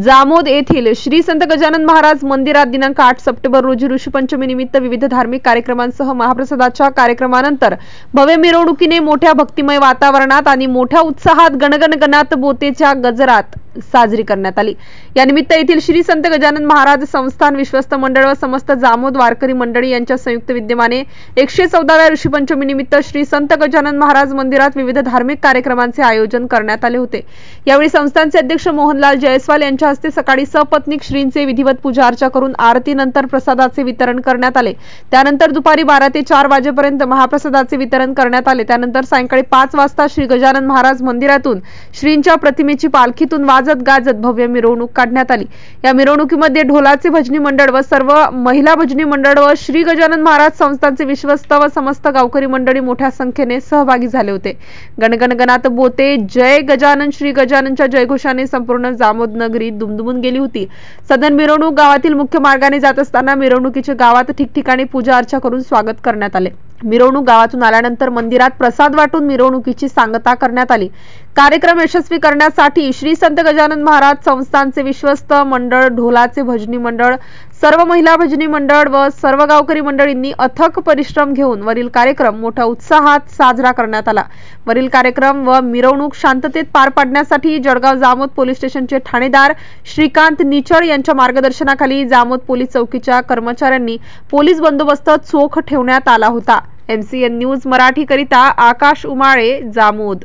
जामोद येथील श्री संत गजानन महाराज मंदिरात दिनांक 8 सप्टेंबर रोजी ऋषीपंचमी निमित्त विविध धार्मिक कार्यक्रमांसह महाप्रसादाच्या कार्यक्रमानंतर भव्य मिरवणुकीने मोठ्या भक्तिमय वातावरणात आणि मोठ्या उत्साहात गणगण गणात बोतेच्या गजरात साजरी करण्यात आली। या निमित्त येथील श्री संत गजानन महाराज संस्थान विश्वस्त मंडळ व समस्त जामोद वारकरी मंडळी यांच्या संयुक्त विद्यमाने 114व्या ऋषीपंचमी निमित्त श्री संत गजानन महाराज मंदिरात विविध धार्मिक कार्यक्रमांचे आयोजन करण्यात आले होते। यावेळी संस्थानचे अध्यक्ष मोहनलाल जयस्वाल यांच्या हस्ते सकाळी सपत्नीक श्रींचे विधिवत पूजा अर्चा करून आरतीनंतर प्रसादाचे वितरण करण्यात आले। त्यानंतर दुपारी 12 ते 4 वाजेपर्यंत महाप्रसादाचे वितरण करण्यात आले। त्यानंतर सायंकाळी 5 वाजता श्री गजानन महाराज मंदिरातून श्रींच्या प्रतिमेची पालखीतून वाजत गाजत भव्य मिरवणूक काढण्यात आली। या मिरवणुकीमध्ये ढोलाचे भजनी मंडळ व सर्व महिला भजनी मंडळ व श्री गजानन महाराज संस्थानचे विश्वस्त व समस्त गावकरी मंडळी मोठ्या संख्येने सहभागी झाले होते। गणगण गणात बोते जय गजानन श्री गजाननच्या जयघोषाने संपूर्ण जामोद नगरी दुमदुमून गेली होती। सदन मिरवणूक गावातील मुख्य मार्गाने जात असताना मिरवणुकीचे गावात ठिकठिकाणी पूजा अर्चा करून स्वागत करण्यात आले। मिरवणूक गावातून आल्यानंतर मंदिरात प्रसाद वाटून मिरवणुकीची सांगता करण्यात आली। कार्यक्रम यशस्वी करण्यासाठी श्री संत गजानन महाराज संस्थानचे विश्वस्त मंडळ, ढोलाचे भजनी मंडळ, सर्व महिला भजनी मंडळ व सर्व गावकरी मंडळींनी अथक परिश्रम घेऊन वरील कार्यक्रम मोठ्या उत्साहात साजरा करण्यात आला। वरील कार्यक्रम व मिरवणूक शांततेत पार पाडण्यासाठी जळगाव जामोद पोलीस स्टेशनचे ठाणेदार श्रीकांत निचळ यांच्या मार्गदर्शनाखाली जामोद पोलीस चौकीच्या कर्मचाऱ्यांनी पोलीस बंदोबस्त चोख ठेवण्यात आला होता। MCN न्यूज मराठी करिता आकाश उमाळे, जामोद।